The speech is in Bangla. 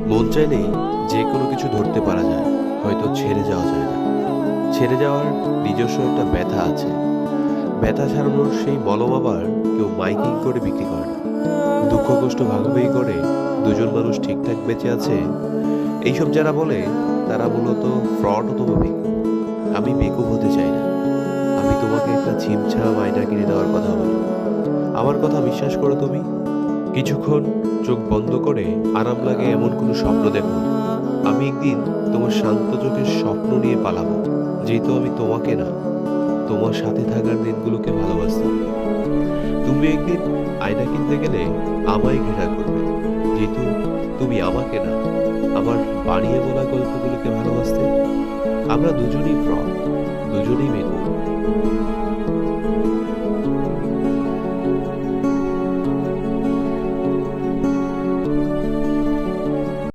মন চাইলেই যে কোনো কিছু ধরতে পারা যায়, হয়তো ছেড়ে যাওয়া যায় না। ছেড়ে যাওয়ার নিজস্ব একটা ব্যথা আছে। ব্যথা ছাড়ানোর সেই মলম আবার কেউ মাইকিং করে বিক্রি করে না। দুঃখ কষ্ট ভাগাভাগি করে দুজন মানুষ ঠিকঠাক বেঁচে আছে, এইসব যারা বলে তারা মূলত ফ্রড অথবা বেকুব। আমি বেকুব হতে চাই না। আমি তোমাকে একটা ছিমছাম আয়না কিনে দেওয়ার কথা বলি। আমার কথা বিশ্বাস করো তুমি। কিছুক্ষণ চোখ বন্ধ করে আরাম লাগে এমন কোনো স্বপ্ন দেখো। আমি একদিন তোমার শান্ত চোখের স্বপ্ন নিয়ে পালাবো, যেহেতু আমি তোমাকে না, তোমার সাথে থাকার দিনগুলোকে ভালোবাসতাম। তুমি একদিন আয়না কিনতে গেলে আমায় ঘেরা করবে, যেহেতু তুমি আমাকে না, আমার বানিয়ে বলা গল্পগুলোকে ভালোবাসতে। আমরা দুজনেই ফ্রড, দুজনেই বেকুব।